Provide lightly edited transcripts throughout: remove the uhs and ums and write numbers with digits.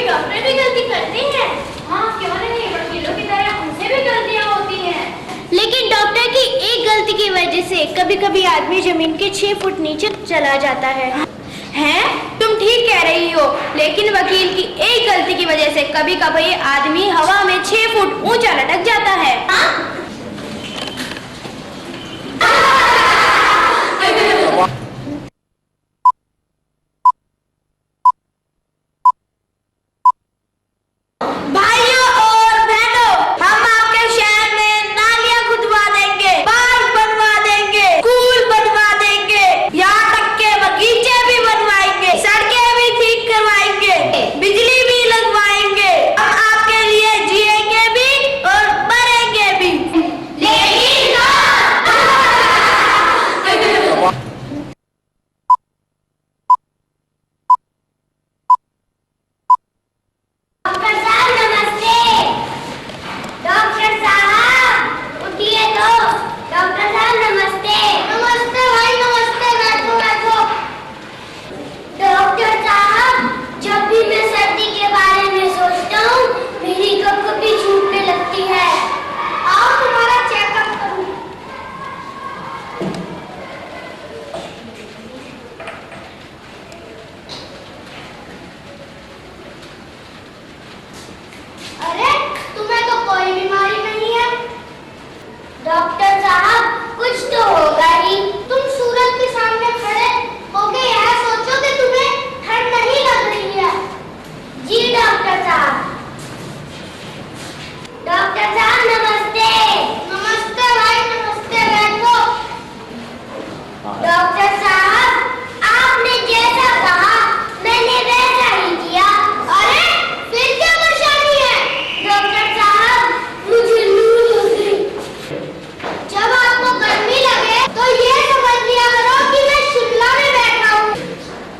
Doctor भी गलती करते हैं। हाँ क्यों नहीं, वकीलों की तरह उनसे भी गलतियाँ होती हैं। लेकिन डॉक्टर की एक गलती की वजह से कभी कभी आदमी जमीन के 6 फुट नीचे चला जाता है। हैं? तुम ठीक कह रही हो, लेकिन वकील की एक गलती की वजह से कभी कभी आदमी हवा में 6 फुट ऊंचा लटक जाता है। भाइयों और बहनों, हम आपके शहर में नालियां खुदवा देंगे, पार्क बनवा देंगे, स्कूल बनवा देंगे, यहाँ तक के बगीचे भी बनवाएंगे, सड़कें भी ठीक करवाएंगे, बिजली भी लगवाएंगे। हम आपके लिए जिएंगे भी और मरेंगे भी। लेकिन डॉक्टर साहब नमस्ते। डॉक्टर साहब उठिए तो। डॉक्टर साहब नमस्ते। नमस्ते भाई नमस्ते, बैठो बैठो। डॉक्टर साहब, जब भी मैं सर्दी के बारे में सोचता हूँ मेरी कभी छूटने लगती है। आओ तुम्हारा चेकअप करूँ। अरे तुम्हें तो कोई बीमारी नहीं है। डॉक्टर साहब कुछ तो होगा ही। तुम सूरज के सामने खड़े होके यह सोचो कि तुम्हें ठंड नहीं लग रही है। जी डॉक्टर साहब। डॉक्टर साहब नमस्ते। नमस्ते भाई नमस्ते, बैठो। डॉक्टर साहब आपने जैसा कहा मैंने वैसा ही किया। अरे फिर क्या परेशानी है? डॉक्टर साहब मुझे लू लग गई। जब आपको गर्मी लगे तो ये समझ लिया करो कि मैं शिमला में बैठा हूँ,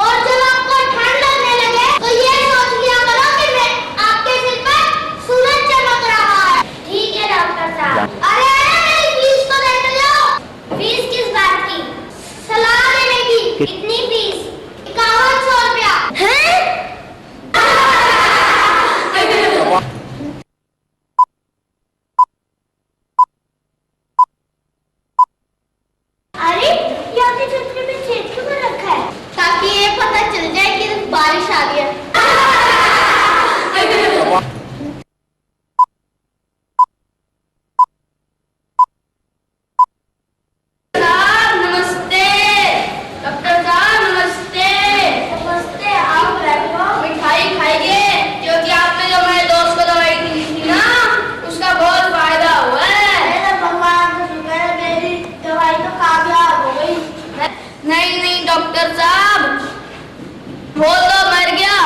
और जब आपको ठंड लगने लगे तो ये सोच लिया करो कि मैं आपके सिर पर सूरज चमक रहा है। ठीक है डॉक्टर साहब। अरे मेरी फीस तो देते जाओ। फीस किस बात की? सलाह देने की। कितनी फीस? 5100 रुपया। हैं? अरे ये आपने छतरी में छेद क्यों कर रखा है? ताकि ये पता चल जाए कि बारिश आ रही है। साहब नमस्ते। डॉक्टर साहब नमस्ते। नमस्ते, आओ बैठो। मिठाई खाइए, क्योंकि आपने जो मेरे दोस्त को दवाई दी थी ना, उसका बहुत फायदा हुआ है। भगवान का शुक्र है, मेरी दवाई तो कामयाब हो गई। नहीं डॉक्टर साहब, वो तो मर गया।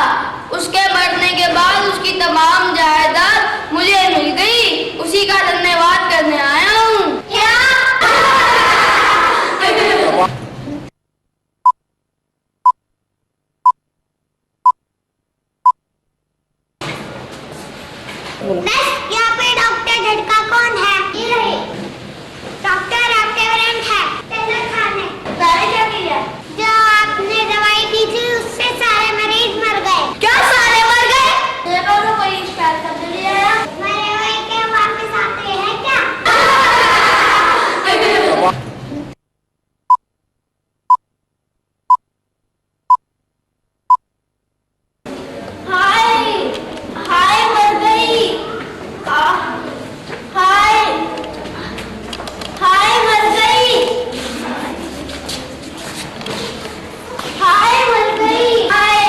उसके मरने के बाद उसकी तमाम जायदाद मुझे मिल गई। उसी का धन्यवाद करने आया हूँ। क्या? यहाँ पे डॉक्टर झटका कौन है? ये रहे डॉक्टर, आपके वारंट है। टेलर खान है। मैंने क्या किया? जो आपने दवाई दी थी उससे सारे मरीज मर गए। क्या सारे मर गए? देखो तो कोई शिकायत कर लिया है। मरे हुए के वापस आते हैं क्या? हाय हाय मर गई। हाय हाय मर गई। हाय मर गई। हाय।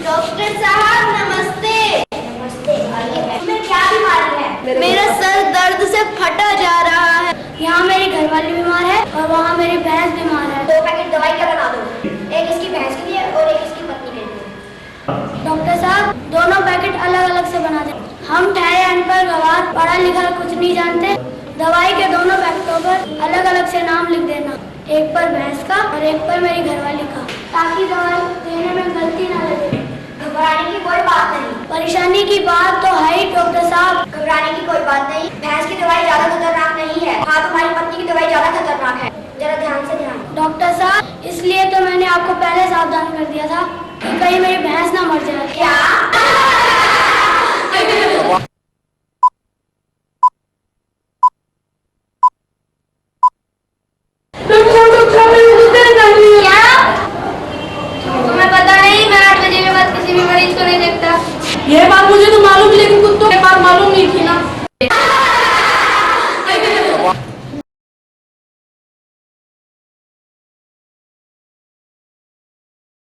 डॉक्टर साहब नमस्ते। नमस्ते, आइए। तुम्हें क्या बीमारी है? मेरा सर दर्द से फटा जा रहा है। यहाँ मेरी घरवाली बीमार है और वहाँ मेरी भैंस बीमार है। 2 पैकेट दवाई का बना दो, एक इसकी भैंस के लिए और एक इसकी पत्नी के लिए। डॉक्टर साहब दोनों पैकेट अलग अलग से बना दें। हम ठहरे अनपढ़ गवार, पढ़ा लिखा कुछ नहीं जानते। दवाई के दोनों पैकेटों पर अलग अलग से नाम लिख देना, एक पर भैंस का और एक पर मेरी घरवाली का, ताकि दवाई देने में गलती ना लगे। घबराने की कोई बात नहीं। परेशानी की बात तो है ही डॉक्टर साहब। घबराने की कोई बात नहीं। भैंस की दवाई ज्यादा खतरनाक नहीं है। हाँ, तुम्हारी पत्नी की दवाई ज्यादा खतरनाक है। जरा ध्यान से ध्यान। डॉक्टर साहब इसलिए तो मैंने आपको पहले सावधान कर दिया था। कि कहीं मेरी भैंस ना मर जाए। क्या?